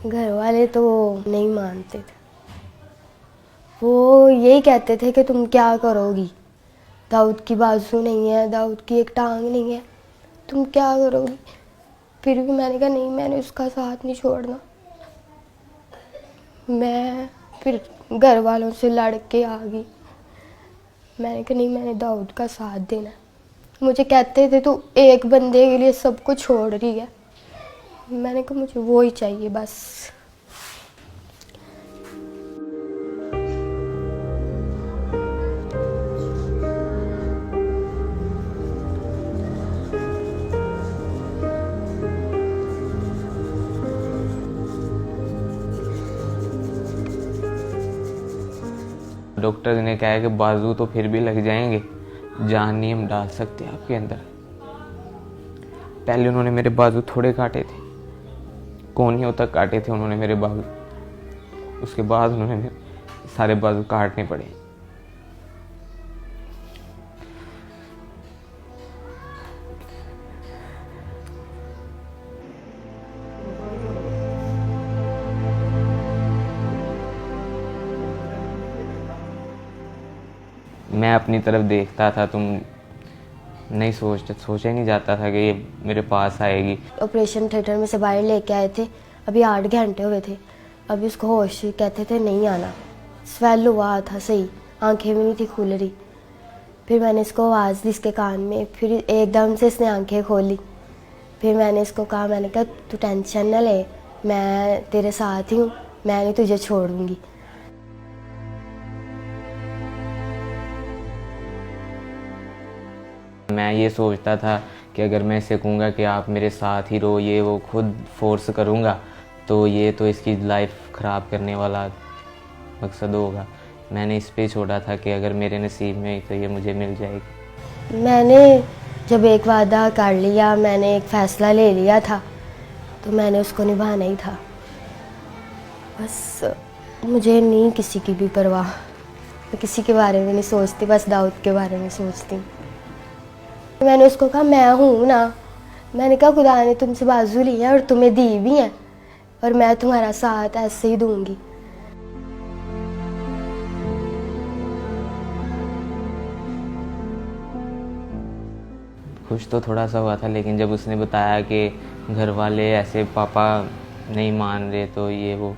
घर वाले तो नहीं मानते थे। वो यही कहते थे कि तुम क्या करोगी, दाऊद की बाजू नहीं है, दाऊद की एक टांग नहीं है, तुम क्या करोगी। फिर भी मैंने कहा नहीं, मैंने उसका साथ नहीं छोड़ना। मैं फिर घर वालों से लड़ के आ गई। मैंने कहा नहीं, मैंने दाऊद का साथ देना है। मुझे कहते थे तू एक बंदे के लिए सब कुछ छोड़ रही है। मैंने कहा मुझे वो ही चाहिए बस। डॉक्टर ने कहा है कि बाजू तो फिर भी लग जाएंगे, जान नहीं हम डाल सकते आपके अंदर। पहले उन्होंने मेरे बाजू थोड़े काटे थे, कोहनियों तक काटे थे उन्होंने मेरे बाजू। उसके बाद उन्होंने मेरे सारे बाजू काटने पड़े। मैं अपनी तरफ देखता था, तुम नहीं सोचा ही नहीं जाता था कि ये मेरे पास आएगी। ऑपरेशन थिएटर में से बाहर लेके आए थे, अभी 8 घंटे हुए थे। अभी उसको होश, कहते थे नहीं आना। स्वेल हुआ था सही, आंखें भी नहीं थी खुल रही। फिर मैंने इसको आवाज़ दी इसके कान में, फिर एकदम से इसने आंखें खोली। फिर मैंने इसको कहा, मैंने कहा तू टेंशन न ले, मैं तेरे साथ ही हूँ, मैं नहीं तुझे छोड़ूंगी। मैं ये सोचता था कि अगर मैं इसे कहूँगा कि आप मेरे साथ ही रहो, ये वो खुद फोर्स करूँगा तो ये तो इसकी लाइफ ख़राब करने वाला मकसद होगा। मैंने इस पे छोड़ा था कि अगर मेरे नसीब में तो ये मुझे मिल जाएगी। मैंने जब एक वादा कर लिया, मैंने एक फ़ैसला ले लिया था, तो मैंने उसको निभाना ही था। बस मुझे नहीं किसी की भी परवाह, मैं किसी के बारे में नहीं सोचती, बस दाऊद के बारे में सोचती हूँ। मैंने उसको कहा मैं हूँ ना, मैंने कहा खुदा ने तुमसे बाजू ली है और तुम्हें दी भी है, और मैं तुम्हारा साथ ऐसे ही दूंगी। खुश तो थोड़ा सा हुआ था, लेकिन जब उसने बताया कि घर वाले ऐसे पापा नहीं मान रहे तो ये वो,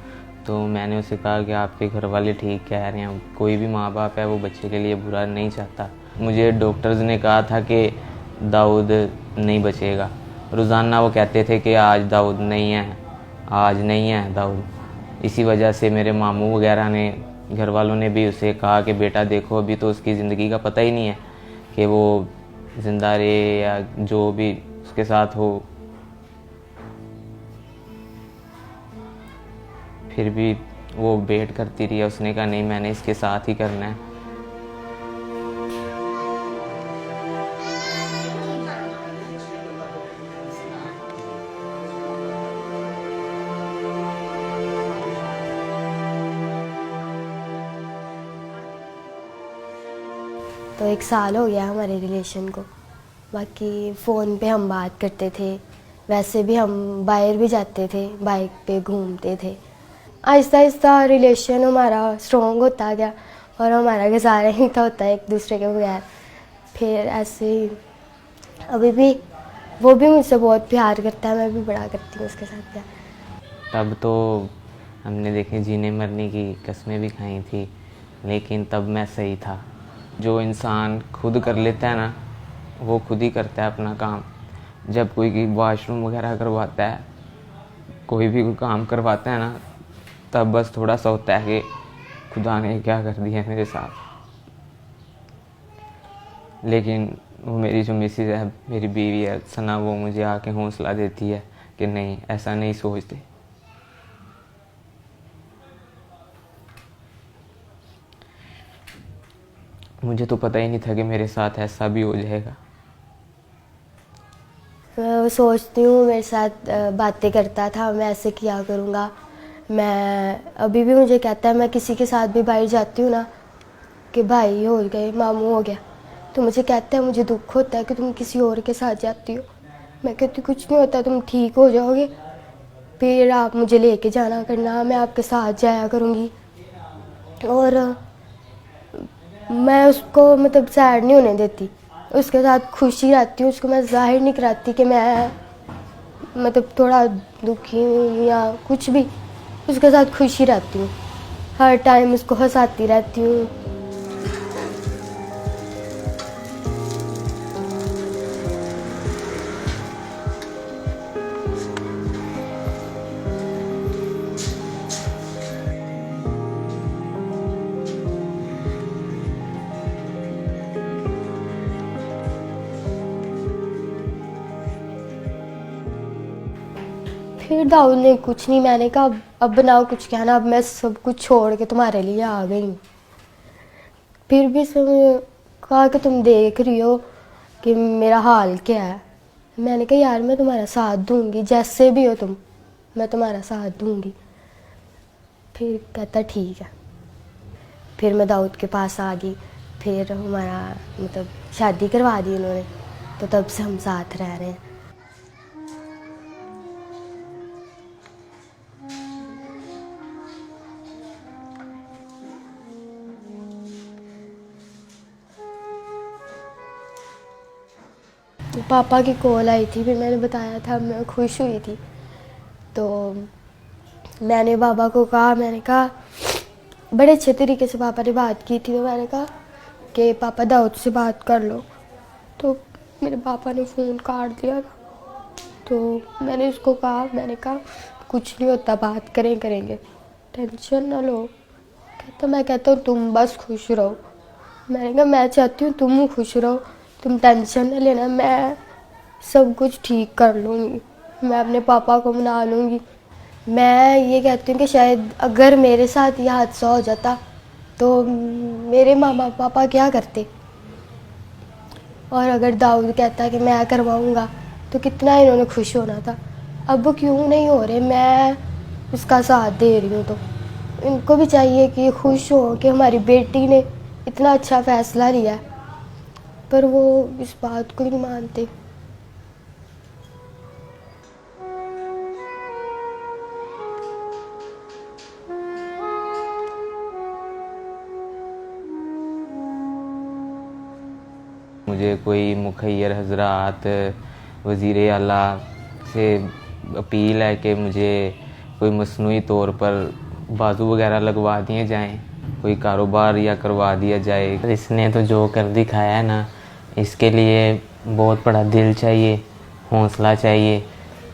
तो मैंने उसे कहा कि आपके घर वाले ठीक कह रहे हैं, कोई भी माँ बाप है वो बच्चे के लिए बुरा नहीं चाहता। मुझे डॉक्टर्स ने कहा था कि दाऊद नहीं बचेगा। रोज़ाना वो कहते थे कि आज दाऊद नहीं है, आज नहीं है दाऊद। इसी वजह से मेरे मामू वगैरह ने, घर वालों ने भी उसे कहा कि बेटा देखो अभी तो उसकी ज़िंदगी का पता ही नहीं है कि वो जिंदा रहे या जो भी उसके साथ हो। फिर भी वो वेट करती रही। उसने कहा नहीं, मैंने इसके साथ ही करना है। तो 1 साल हो गया हमारे रिलेशन को। बाकी फ़ोन पे हम बात करते थे, वैसे भी हम बाहर भी जाते थे, बाइक पे घूमते थे। आहिस्ता आहिस्ता रिलेशन हमारा स्ट्रॉन्ग होता गया और हमारा गुजारा ही था होता है एक दूसरे के बगैर। फिर ऐसे ही अभी भी वो भी मुझसे बहुत प्यार करता है, मैं भी बड़ा करती हूँ उसके साथ प्यार। तब तो हमने देखे जीने मरने की कस्में भी खाई थी, लेकिन तब मैं सही था। जो इंसान खुद कर लेता है ना, वो खुद ही करता है अपना काम। जब कोई वॉशरूम वगैरह करवाता है, कोई भी कोई काम करवाता है ना, तब बस थोड़ा सा होता है कि खुदा ने क्या कर दिया मेरे साथ। लेकिन वो मेरी जो मिसेज है, मेरी बीवी है सना, वो मुझे आके हौसला देती है कि नहीं, ऐसा नहीं सोचते। मुझे तो पता ही नहीं था कि मेरे साथ ऐसा भी हो जाएगा। मैं सोचती हूँ मेरे साथ बातें करता था, मैं ऐसे किया करूँगा। मैं अभी भी मुझे कहता है, मैं किसी के साथ भी बाहर जाती हूँ ना कि भाई हो गए, मामू हो गया, तो मुझे कहता है मुझे दुख होता है कि तुम किसी और के साथ जाती हो। मैं कहती कुछ नहीं होता, तुम ठीक हो जाओगे। फिर आप मुझे लेके जाना करना, मैं आपके साथ जाया करूँगी। और मैं उसको मतलब सैड नहीं होने देती, उसके साथ खुशी रहती हूँ। उसको मैं जाहिर नहीं कराती कि मैं मतलब थोड़ा दुखी हूँ या कुछ भी, उसके साथ खुशी रहती हूँ, हर टाइम उसको हंसाती रहती हूँ। फिर दाऊद ने कुछ नहीं, मैंने कहा अब बनाओ कुछ कहना, अब मैं सब कुछ छोड़ के तुम्हारे लिए आ गई हूँ। फिर भी उसने कहा कि तुम देख रही हो कि मेरा हाल क्या है। मैंने कहा यार मैं तुम्हारा साथ दूंगी, जैसे भी हो तुम, मैं तुम्हारा साथ दूंगी। फिर कहता ठीक है। फिर मैं दाऊद के पास आ गई, फिर हमारा मतलब शादी करवा दी उन्होंने, तो तब से हम साथ रह रहे हैं। पापा की कॉल आई थी, फिर मैंने बताया था मैं खुश हुई थी। तो मैंने पापा को कहा, मैंने कहा बड़े अच्छे तरीके से पापा ने बात की थी, तो मैंने कहा कि पापा दाऊद से बात कर लो। तो मेरे पापा ने फ़ोन काट दिया था। तो मैंने उसको कहा, मैंने कहा कुछ नहीं होता, बात करेंगे, टेंशन ना लो। कहता मैं कहता हूँ तुम बस खुश रहो। मैंने कहा मैं चाहती हूँ तुम खुश रहो, तुम टेंशन ना लेना, मैं सब कुछ ठीक कर लूँगी, मैं अपने पापा को मना लूँगी। मैं ये कहती हूँ कि शायद अगर मेरे साथ ये हादसा हो जाता तो मेरे मामा पापा क्या करते, और अगर दाऊद कहता कि मैं करवाऊँगा तो कितना इन्होंने खुश होना था। अब वो क्यों नहीं हो रहे, मैं उसका साथ दे रही हूँ। तो इनको भी चाहिए कि खुश हो कि हमारी बेटी ने इतना अच्छा फ़ैसला लिया, पर वो इस बात को ही नहीं मानते। मुझे कोई मुखैर हजरात वज़ीर आला से अपील है कि मुझे कोई मसनूई तौर पर बाजू वगैरह लगवा दिए जाएं, कोई कारोबार या करवा दिया जाए। इसने तो जो कर दिखाया है ना, इसके लिए बहुत बड़ा दिल चाहिए, हौसला चाहिए।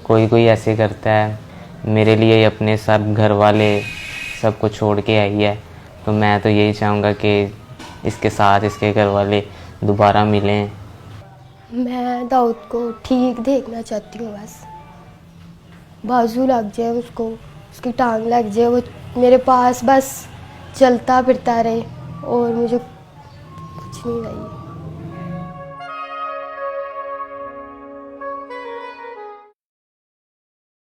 कोई कोई ऐसे करता है, मेरे लिए अपने सब घर वाले सब कुछ छोड़ के आई है, तो मैं तो यही चाहूँगा कि इसके साथ इसके घर वाले दोबारा मिलें। मैं दाऊद को ठीक देखना चाहती हूँ, बस बाजू लग जाए उसको, उसकी टांग लग जाए, वो मेरे पास बस चलता फिरता रहे, और मुझे कुछ नहीं चाहिए।